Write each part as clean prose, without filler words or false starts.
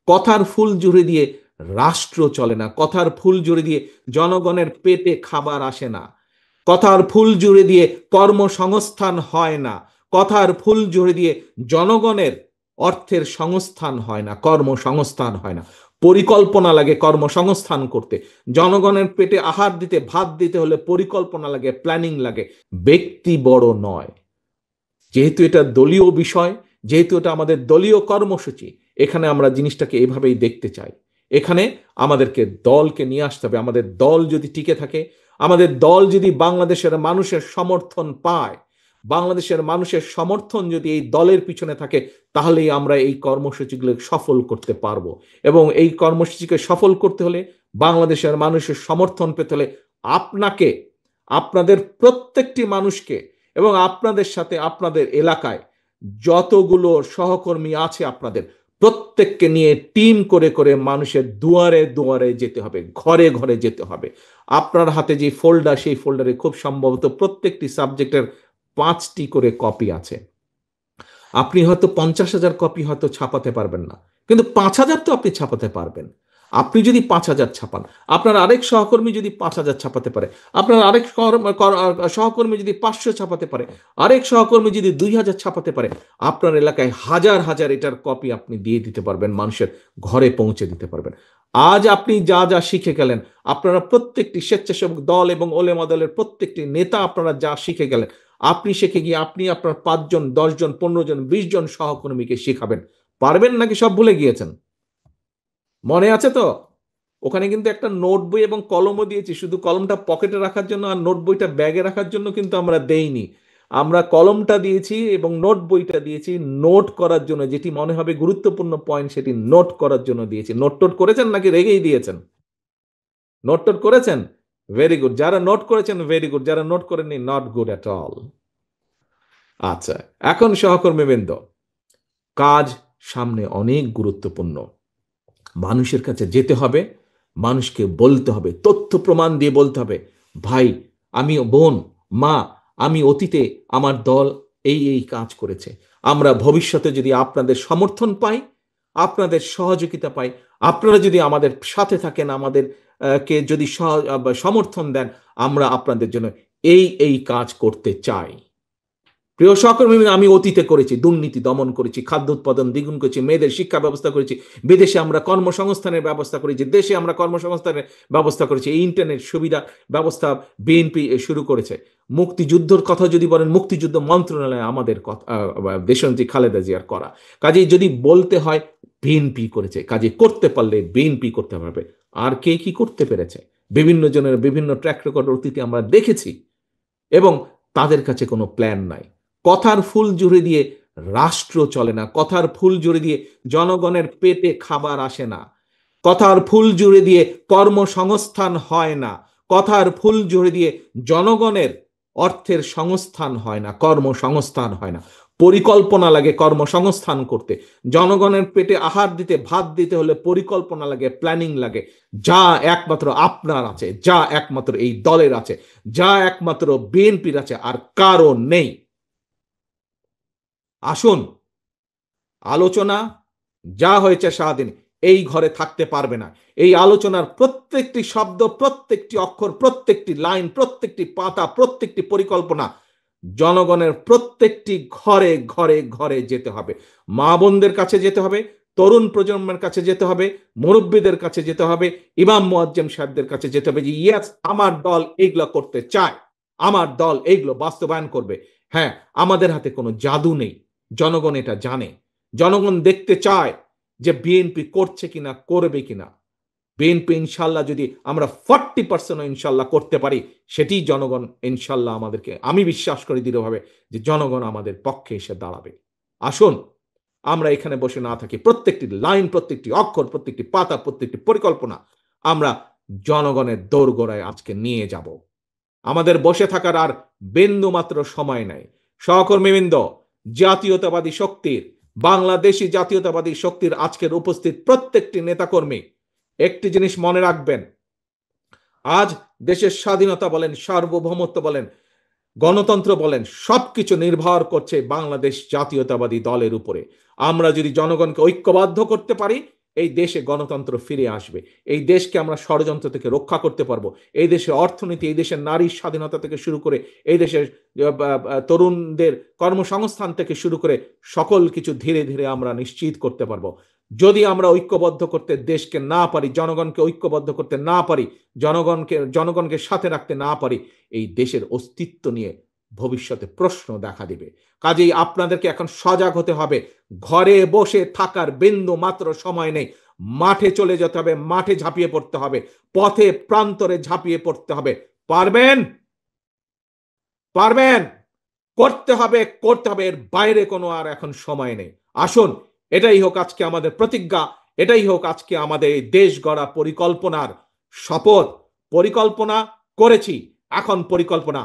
কথার ফুল জুড়ে দিয়ে রাষ্ট্র চলে না, কথার ফুল জুড়ে দিয়ে জনগণের পেটে খাবার আসে না, কথার ফুল জুড়ে দিয়ে কর্মসংস্থান হয় না, কথার ফুল জুড়ে দিয়ে জনগণের অর্থের সংস্থান হয় না, কর্মসংস্থান হয় না। পরিকল্পনা লাগে কর্মসংস্থান করতে। জনগণের পেটে আহার দিতে, ভাত দিতে হলে পরিকল্পনা লাগে, প্ল্যানিং লাগে। ব্যক্তি বড় নয়। যেহেতু এটা দলীয় বিষয়, যেহেতু এটা আমাদের দলীয় কর্মসূচি, এখানে আমরা জিনিসটাকে এভাবেই দেখতে চাই। এখানে আমাদেরকে দলকে নিয়ে আসতে হবে। আমাদের দল যদি টিকে থাকে, আমাদের দল যদি বাংলাদেশের মানুষের সমর্থন পায়, বাংলাদেশের মানুষের সমর্থন যদি এই দলের পিছনে থাকে, তাহলেই আমরা এই কর্মসূচিগুলো সফল করতে পারবো। এবং এই কর্মসূচিকে সফল করতে হলে, বাংলাদেশের মানুষের সমর্থন পেতে হলে আপনাকে, আপনাদের প্রত্যেকটি মানুষকে এবং আপনাদের সাথে আপনাদের এলাকায় যতগুলো সহকর্মী আছে আপনাদের প্রত্যেককে নিয়ে টিম করে করে মানুষের দুয়ারে দুয়ারে যেতে হবে, ঘরে ঘরে যেতে হবে। আপনার হাতে যে ফোল্ডার, সেই ফোল্ডারে খুব সম্ভবত প্রত্যেকটি সাবজেক্টের 5টি করে কপি আছে। আপনি হয়তো 50,000 কপি হয়তো ছাপাতে পারবেন না, কিন্তু 5,000 তো আপনি ছাপাতে পারবেন। আপনি যদি 5,000 ছাপান, আপনার আরেক সহকর্মী যদি 5,000 ছাপাতে পারে, আপনার আরেক সহকর্মী যদি 500 ছাপাতে পারে, আরেক সহকর্মী যদি 2,000 ছাপাতে পারে, আপনার এলাকায় হাজার হাজার এটার কপি আপনি দিয়ে দিতে পারবেন, মানুষের ঘরে পৌঁছে দিতে পারবেন। আজ আপনি যা যা শিখে গেলেন, আপনারা প্রত্যেকটি স্বেচ্ছাসেবক দল এবং ওলেমা দলের প্রত্যেকটি নেতা আপনারা যা শিখে গেলেন, আপনি শিখে গিয়ে আপনি আপনার 5 জন, 10 জন, 15 জন, 20 জন সহকর্মীকে শেখাবেন। পারবেন নাকি সব ভুলে গিয়েছেন? মনে আছে তো? ওখানে কিন্তু একটা নোট বই এবং কলমও দিয়েছি। শুধু কলমটা পকেটে রাখার জন্য আর নোট বইটা ব্যাগে রাখার জন্য কিন্তু আমরা দেইনি। আমরা কলমটা দিয়েছি এবং নোট বইটা দিয়েছি নোট করার জন্য, যেটি মনে হবে গুরুত্বপূর্ণ পয়েন্ট সেটি নোট করার জন্য দিয়েছি। নোট টোট করেছেন নাকি রেখেই দিয়েছেন? নোট টোট করেছেন? Very good. যারা নোট করেছেন ভেরি গুড, যারা নোট করেননি নট গুড এট অল। আচ্ছা, এখন সহকর্মীবৃন্দ, কাজ সামনে অনেক গুরুত্বপূর্ণ। মানুষের কাছে যেতে হবে, মানুষকে বলতে হবে, তথ্য প্রমাণ দিয়ে বলতে হবে, ভাই, আমি বোন, মা, আমি অতীতে আমার দল এই এই কাজ করেছে। আমরা ভবিষ্যতে যদি আপনাদের সমর্থন পাই, আপনাদের সহযোগিতা পাই, আপনারা যদি আমাদের সাথে থাকেন, আমাদের কে যদি সমর্থন দেন, আমরা আপনাদের জন্য এই এই কাজ করতে চাই। প্রিয় সহকর্মী, আমি অতীতে করেছি, দুর্নীতি দমন করেছি, খাদ্য উৎপাদন দ্বিগুণ করেছি, মেয়েদের শিক্ষা ব্যবস্থা করেছি, বিদেশে আমরা কর্মসংস্থানের ব্যবস্থা করেছি, দেশে আমরা কর্মসংস্থানের ব্যবস্থা করেছি। এই ইন্টারনেট সুবিধা ব্যবস্থা বিএনপি শুরু করেছে। মুক্তিযুদ্ধের কথা যদি বলেন, মুক্তিযুদ্ধ মন্ত্রণালয় আমাদের দেশনেত্রী খালেদা জিয়ার করা। কাজেই যদি বলতে হয় বিএনপি করেছে, কাজে করতে পারলে বিএনপি করতে পারবে। আর কে কি করতে পেরেছে? বিভিন্ন জনের বিভিন্ন ট্র্যাক রেকর্ড অতীতে আমরা দেখেছি, এবং তাদের কাছে কোনো প্ল্যান নাই। কথার ফুল জুড়ে দিয়ে রাষ্ট্র চলে না, কথার ফুল জুড়ে দিয়ে জনগণের পেটে খাবার আসে না, কথার ফুল জুড়ে দিয়ে কর্মসংস্থান হয় না, কথার ফুল জুড়ে দিয়ে জনগণের অর্থের সংস্থান হয় না, কর্মসংস্থান হয় না। পরিকল্পনা লাগে কর্মসংস্থান করতে। জনগণের পেটে আহার দিতে, ভাত দিতে হলে পরিকল্পনা লাগে, প্ল্যানিং লাগে। যা একমাত্র আপনার আছে, যা একমাত্র এই দলের আছে, যা একমাত্র বিএনপির আছে, আর কারো নেই। আসুন, আলোচনা যা হয়েছে সারাদিন এই ঘরে থাকতে পারবে না। এই আলোচনার প্রত্যেকটি শব্দ, প্রত্যেকটি অক্ষর, প্রত্যেকটি লাইন, প্রত্যেকটি পাতা, প্রত্যেকটি পরিকল্পনা জনগণের প্রত্যেকটি ঘরে ঘরে ঘরে যেতে হবে। মা বোনদের কাছে যেতে হবে, তরুণ প্রজন্মের কাছে যেতে হবে, মুরব্বীদের কাছে যেতে হবে, ইমাম মুয়াজ্জিম সাহেবদের কাছে যেতে হবে যে ইয়েস, আমার দল এইগুলো করতে চায়, আমার দল এইগুলো বাস্তবায়ন করবে। হ্যাঁ, আমাদের হাতে কোনো জাদু নেই, জনগণ এটা জানে। জনগণ দেখতে চায় যে বিএনপি করছে কিনা, করবে কিনা। বিএনপি ইনশাল্লাহ যদি আমরা 40% ইনশাল্লাহ করতে পারি, সেটি জনগণ ইনশাল্লাহ আমাদেরকে, আমি বিশ্বাস করি দৃঢ়ভাবে যে জনগণ আমাদের পক্ষে এসে দাঁড়াবে। আসুন, আমরা এখানে বসে না থাকি, প্রত্যেকটি লাইন, প্রত্যেকটি অক্ষর, প্রত্যেকটি পাতা, প্রত্যেকটি পরিকল্পনা আমরা জনগণের দোরগোড়ায় আজকে নিয়ে যাব। আমাদের বসে থাকার আর বিন্দু মাত্র সময় নাই। সহকর্মীবৃন্দ, জাতীয়তাবাদী শক্তির, বাংলাদেশি জাতীয়তাবাদী শক্তির আজকের উপস্থিত প্রত্যেকটি নেতাকর্মী একটি জিনিস মনে রাখবেন, আজ দেশের স্বাধীনতা বলেন, সার্বভৌমত্ব বলেন, গণতন্ত্র বলেন, সবকিছু নির্ভর করছে বাংলাদেশ জাতীয়তাবাদী দলের উপরে। আমরা যদি জনগণকে ঐক্যবদ্ধ করতে পারি, এই দেশে গণতন্ত্র ফিরে আসবে, এই দেশকে আমরা ষড়যন্ত্র থেকে রক্ষা করতে পারবো, এই দেশের অর্থনীতি, এই দেশের নারীর স্বাধীনতা থেকে শুরু করে, এই দেশের তরুণদের কর্মসংস্থান থেকে শুরু করে সকল কিছু ধীরে ধীরে আমরা নিশ্চিত করতে পারবো। যদি আমরা ঐক্যবদ্ধ করতে দেশকে না পারি, জনগণকে ঐক্যবদ্ধ করতে না পারি, জনগণকে সাথে রাখতে না পারি, এই দেশের অস্তিত্ব নিয়ে ভবিষ্যতে প্রশ্ন দেখা দিবে। কাজেই আপনাদেরকে এখন সজাগ হতে হবে। ঘরে বসে থাকার বিন্দু মাত্র সময় নেই। মাঠে চলে যেতে হবে, মাঠে ঝাঁপিয়ে পড়তে হবে, পথে প্রান্তরে ঝাঁপিয়ে পড়তে হবে। পারবেন? পারবেন? করতে হবে, করতে হবে। এর বাইরে কোনো আর এখন সময় নেই। আসুন, এটাই হোক আজকে আমাদের প্রতিজ্ঞা, এটাই হোক আজকে আমাদের এই দেশ গড়া পরিকল্পনার শপথ। পরিকল্পনা করেছি, এখন পরিকল্পনা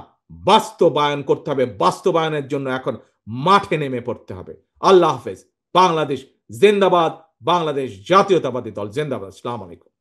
বাস্তবায়ন করতে হবে। বাস্তবায়নের জন্য এখন মাঠে নেমে পড়তে হবে। আল্লাহ হাফেজ। বাংলাদেশ জিন্দাবাদ। বাংলাদেশ জাতীয়তাবাদী দল জিন্দাবাদ। আসসালামু আলাইকুম।